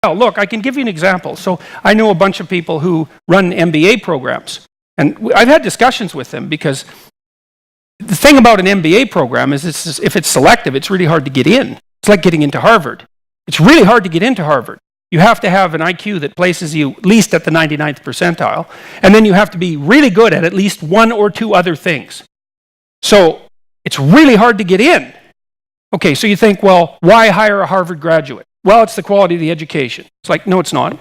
Well, look, I can give you an example. So I know a bunch of people who run MBA programs, and I've had discussions with them because the thing about an MBA program is if it's selective, it's really hard to get in. It's like getting into Harvard. It's really hard to get into Harvard. You have to have an IQ that places you at least at the 99th percentile, and then you have to be really good at least one or two other things. So it's really hard to get in. Okay, so you think, well, why hire a Harvard graduate? Well, it's the quality of the education. It's like, no, it's not.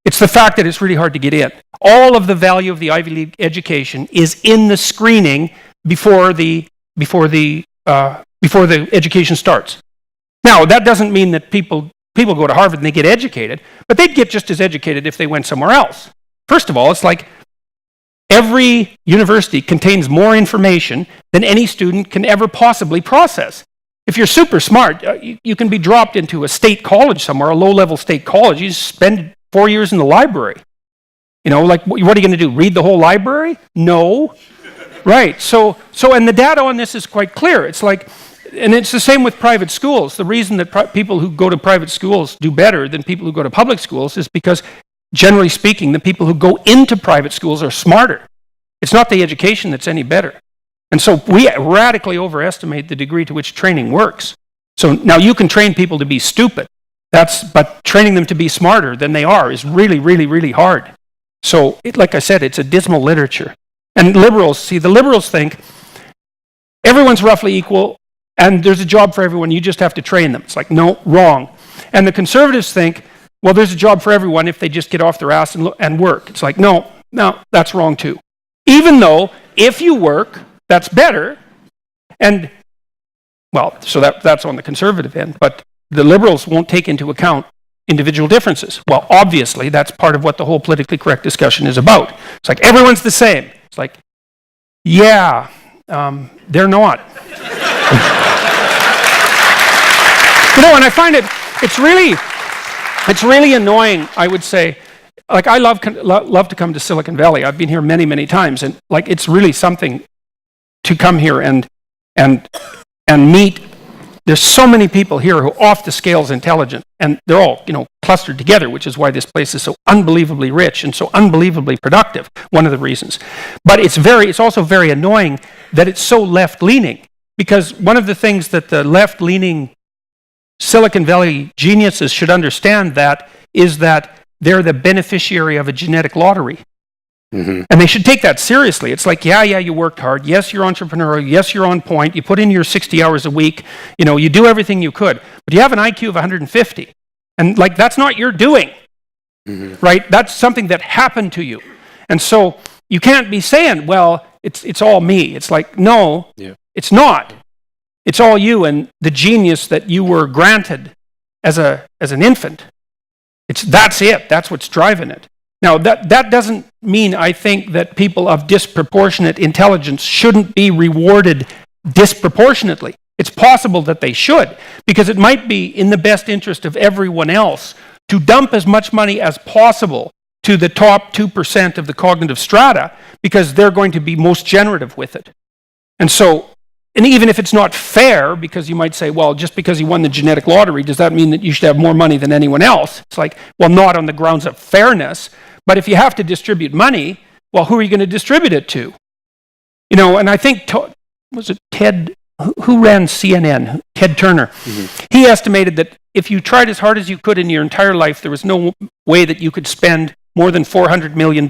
It's the fact that it's really hard to get in. All of the value of the Ivy League education is in the screening before the education starts. Now, that doesn't mean that people go to Harvard and they get educated, but they'd get just as educated if they went somewhere else. First of all, it's like every university contains more information than any student can ever possibly process. If you're super smart, you can be dropped into a state college somewhere, a low-level state college. You just spend 4 years in the library. You know, like, what are you going to do, read the whole library? No. Right, so and the data on this is quite clear. It's like, and it's the same with private schools. The reason that people who go to private schools do better than people who go to public schools is because, generally speaking, the people who go into private schools are smarter. It's not the education that's any better. And so we radically overestimate the degree to which training works. So now you can train people to be stupid, but training them to be smarter than they are is really, really, really hard. So, like I said, it's a dismal literature. And the liberals think everyone's roughly equal and there's a job for everyone, you just have to train them. It's like, no, wrong. And the conservatives think, well, there's a job for everyone if they just get off their ass and work. It's like, no, that's wrong too. Even though, if you work, that's better. And, well, so that's on the conservative end, but the liberals won't take into account individual differences. Well, obviously, that's part of what the whole politically correct discussion is about. It's like, everyone's the same. It's like, yeah, they're not. You know, and I find it's really annoying, I would say. Like, I love to come to Silicon Valley. I've been here many, many times, and like, it's really something to come here and meet. There's so many people here who are off the scales intelligent, and they're all, clustered together, which is why this place is so unbelievably rich and so unbelievably productive, one of the reasons. But it's also very annoying that it's so left-leaning, because one of the things that the left-leaning Silicon Valley geniuses should understand is that they're the beneficiary of a genetic lottery. Mm-hmm. And they should take that seriously. It's like, yeah, you worked hard. Yes, you're entrepreneurial. Yes, you're on point. You put in your 60 hours a week. You do everything you could. But you have an IQ of 150. And like, that's not your doing, mm-hmm. right? That's something that happened to you. And so you can't be saying, well, it's all me. It's like, no, It's not. It's all you and the genius that you were granted as an infant. That's it. That's what's driving it. Now, that doesn't mean, I think, that people of disproportionate intelligence shouldn't be rewarded disproportionately. It's possible that they should, because it might be in the best interest of everyone else to dump as much money as possible to the top 2% of the cognitive strata, because they're going to be most generative with it. And even if it's not fair, because you might say, well, just because you won the genetic lottery, does that mean that you should have more money than anyone else? It's like, well, not on the grounds of fairness, but if you have to distribute money, well, who are you going to distribute it to? And I think, was it Ted, who ran CNN? Ted Turner. Mm-hmm. He estimated that if you tried as hard as you could in your entire life, there was no way that you could spend more than $400 million.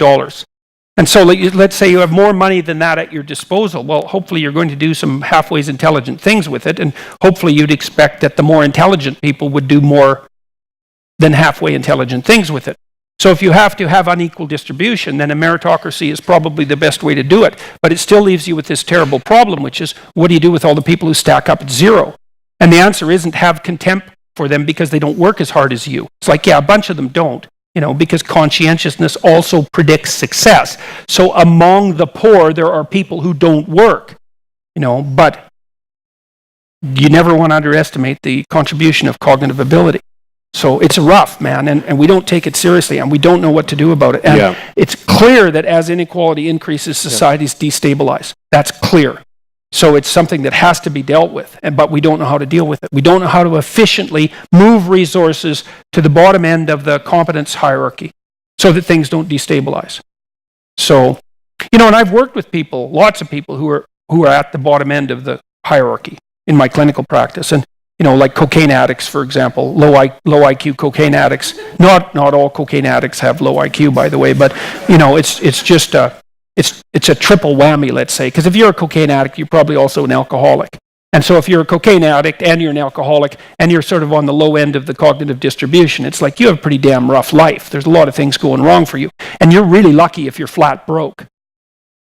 And so let's say you have more money than that at your disposal. Well, hopefully you're going to do some halfway intelligent things with it, and hopefully you'd expect that the more intelligent people would do more than halfway intelligent things with it. So if you have to have unequal distribution, then a meritocracy is probably the best way to do it. But it still leaves you with this terrible problem, which is, what do you do with all the people who stack up at zero? And the answer isn't have contempt for them because they don't work as hard as you. It's like, yeah, a bunch of them don't. Because conscientiousness also predicts success. So among the poor, there are people who don't work, but you never want to underestimate the contribution of cognitive ability. So it's rough, man, and we don't take it seriously, and we don't know what to do about it. And it's clear that as inequality increases, societies destabilize. That's clear. So it's something that has to be dealt with, but we don't know how to deal with it. We don't know how to efficiently move resources to the bottom end of the competence hierarchy so that things don't destabilize. So, and I've worked with people, lots of people who are at the bottom end of the hierarchy in my clinical practice. And, like cocaine addicts, for example, low IQ cocaine addicts. Not all cocaine addicts have low IQ, by the way, but, it's just it's a triple whammy, let's say, because if you're a cocaine addict, you're probably also an alcoholic. And so if you're a cocaine addict and you're an alcoholic and you're sort of on the low end of the cognitive distribution, it's like you have a pretty damn rough life. There's a lot of things going wrong for you. And you're really lucky if you're flat broke.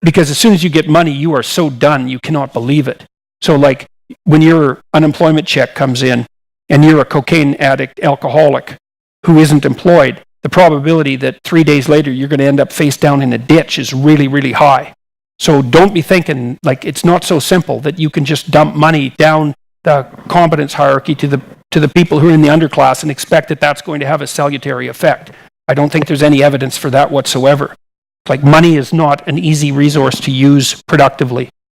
Because as soon as you get money, you are so done, you cannot believe it. So like when your unemployment check comes in and you're a cocaine addict, alcoholic who isn't employed, the probability that 3 days later you're going to end up face down in a ditch is really, really high. So don't be thinking like it's not so simple that you can just dump money down the competence hierarchy to the people who are in the underclass and expect that that's going to have a salutary effect. I don't think there's any evidence for that whatsoever. Like money is not an easy resource to use productively.